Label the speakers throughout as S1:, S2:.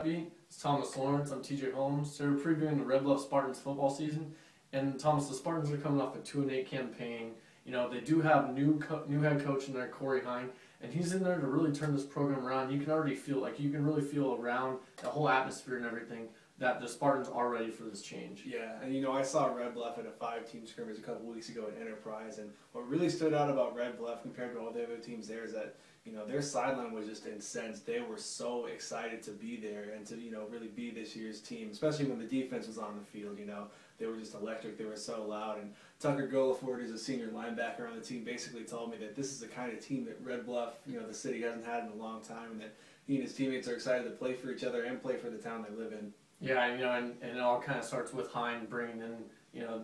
S1: Preppy. It's Thomas Lawrence. I'm TJ Holmes. So we're previewing the Red Bluff Spartans football season. And Thomas, the Spartans are coming off a 2-8 campaign. You know, they do have new head coach in there, Corey Hine, and he's in there to really turn this program around. You can already feel, you can really feel around the whole atmosphere and everything that the Spartans are ready for this change.
S2: Yeah, and you know, I saw Red Bluff at a 5-team scrimmage a couple weeks ago at Enterprise, and what really stood out about Red Bluff compared to all the other teams there is that, you know, their sideline was just incensed. They were so excited to be there and to, you know, really be this year's team, especially when the defense was on the field. You know, they were just electric. They were so loud. And Tucker Golaford, who's a senior linebacker on the team, basically told me that this is the kind of team that Red Bluff, you know, the city hasn't had in a long time, and that he and his teammates are excited to play for each other and play for the town they live in.
S1: Yeah, you know, and it all kind of starts with Hine bringing in, you know,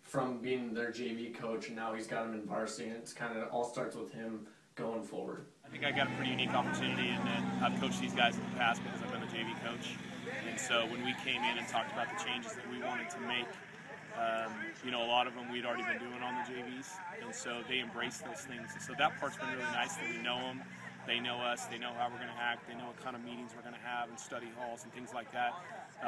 S1: from being their JV coach, and now he's got him in varsity, and it's kind of all starts with him going forward.
S3: I think I got a pretty unique opportunity, and then I've coached these guys in the past because I've been a JV coach. And so when we came in and talked about the changes that we wanted to make, you know, a lot of them we'd already been doing on the JVs, and so they embraced those things. And so that part's been really nice that we know them. They know us, they know how we're going to act, they know what kind of meetings we're going to have and study halls and things like that.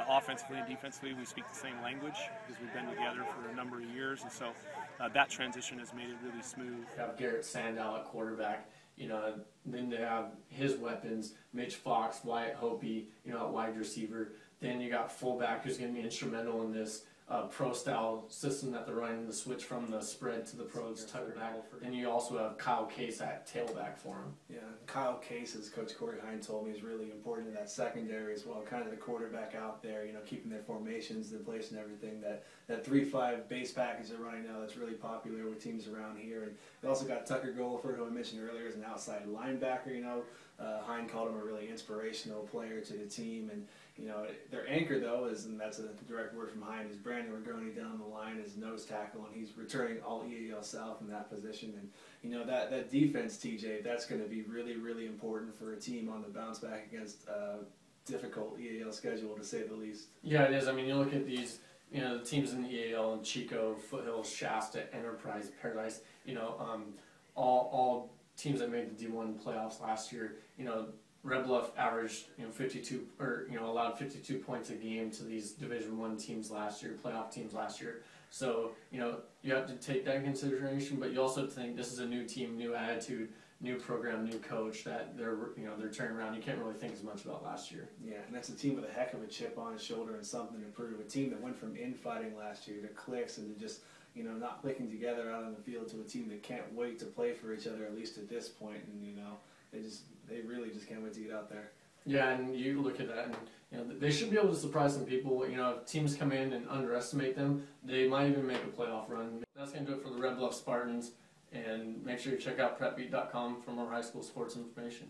S3: Offensively and defensively, we speak the same language because we've been together for a number of years, and so that transition has made it really smooth.
S1: You have Garrett Sandow at quarterback, you know, then they have his weapons, Mitch Fox, Wyatt Hopi, you know, at wide receiver. Then you got fullback, who's going to be instrumental in this pro-style system that they're running, the switch from the spread to the pros, Tucker back. Then you also have Kyle Case at tailback for him.
S2: Yeah, Kyle Case, as Coach Corey Hine told me, is really important in that secondary as well, kind of the quarterback out there, you know, keeping their formations in place and everything. That 3-5 base package they're running now, that's really popular with teams around here. And they also got Tucker Golaford, who I mentioned earlier, as an outside linebacker. You know, Hine called him a really inspirational player to the team. And you know, their anchor, though, is, and that's a direct word from Hine, is Brandon Rigoni down the line as nose tackle, and he's returning all EAL South in that position. And, you know, that defense, TJ, that's going to be really, really important for a team on the bounce back against difficult EAL schedule, to say the least.
S1: Yeah, it is. I mean, you look at these, you know, the teams in the EAL, and Chico, Foothills, Shasta, Enterprise, Paradise, you know, all teams that made the D1 playoffs last year, you know, Red Bluff averaged, you know, 52, or, you know, allowed 52 points a game to these Division I teams last year, playoff teams last year. So, you know, you have to take that in consideration, but you also think this is a new team, new attitude, new program, new coach that they're turning around. You can't really think as much about last year.
S2: Yeah, and that's a team with a heck of a chip on his shoulder and something to prove. A team that went from infighting last year to cliques and to just, you know, not clicking together out on the field, to a team that can't wait to play for each other, at least at this point. And, you know, they really just can't wait to get out there.
S1: Yeah, and you look at that, and you know, they should be able to surprise some people. You know, if teams come in and underestimate them, they might even make a playoff run. That's going to do it for the Red Bluff Spartans, and make sure you check out prepbeat.com for more high school sports information.